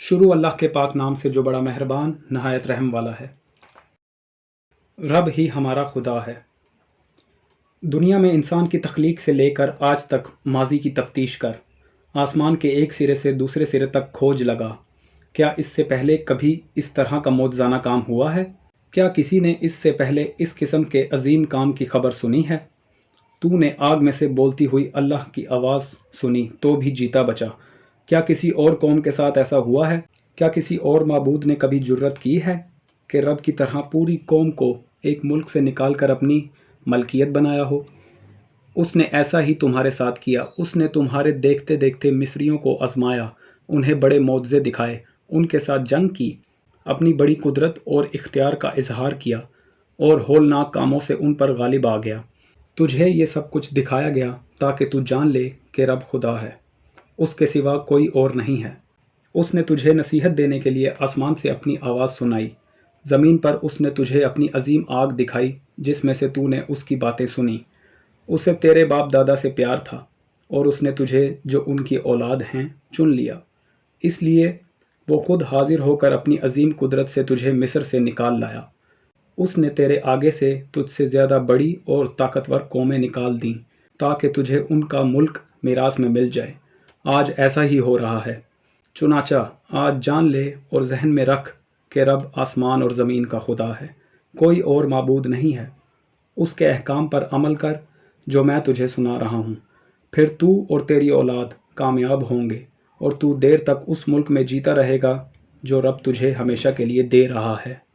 شروع اللہ کے پاک نام سے جو بڑا مہربان نہایت رحم والا ہے۔ رب ہی ہمارا خدا ہے۔ دنیا میں انسان کی تخلیق سے لے کر آج تک ماضی کی تفتیش کر، آسمان کے ایک سرے سے دوسرے سرے تک کھوج لگا، کیا اس سے پہلے کبھی اس طرح کا معجزانہ کام ہوا ہے؟ کیا کسی نے اس سے پہلے اس قسم کے عظیم کام کی خبر سنی ہے؟ تو نے آگ میں سے بولتی ہوئی اللہ کی آواز سنی تو بھی جیتا بچا۔ کیا کسی اور قوم کے ساتھ ایسا ہوا ہے؟ کیا کسی اور معبود نے کبھی جرأت کی ہے کہ رب کی طرح پوری قوم کو ایک ملک سے نکال کر اپنی ملکیت بنایا ہو؟ اس نے ایسا ہی تمہارے ساتھ کیا۔ اس نے تمہارے دیکھتے دیکھتے مصریوں کو آزمایا، انہیں بڑے معجزے دکھائے، ان کے ساتھ جنگ کی، اپنی بڑی قدرت اور اختیار کا اظہار کیا اور ہولناک کاموں سے ان پر غالب آ گیا۔ تجھے یہ سب کچھ دکھایا گیا تاکہ تو جان لے کہ رب خدا ہے، اس کے سوا کوئی اور نہیں ہے۔ اس نے تجھے نصیحت دینے کے لیے آسمان سے اپنی آواز سنائی، زمین پر اس نے تجھے اپنی عظیم آگ دکھائی جس میں سے تو نے اس کی باتیں سنی۔ اسے تیرے باپ دادا سے پیار تھا اور اس نے تجھے جو ان کی اولاد ہیں چن لیا، اس لیے وہ خود حاضر ہو کر اپنی عظیم قدرت سے تجھے مصر سے نکال لایا۔ اس نے تیرے آگے سے تجھ سے زیادہ بڑی اور طاقتور قومیں نکال دیں تاکہ تجھے ان کا ملک میراث میں مل جائے۔ آج ایسا ہی ہو رہا ہے۔ چنانچہ آج جان لے اور ذہن میں رکھ کہ رب آسمان اور زمین کا خدا ہے، کوئی اور معبود نہیں ہے۔ اس کے احکام پر عمل کر جو میں تجھے سنا رہا ہوں، پھر تو اور تیری اولاد کامیاب ہوں گے اور تو دیر تک اس ملک میں جیتا رہے گا جو رب تجھے ہمیشہ کے لیے دے رہا ہے۔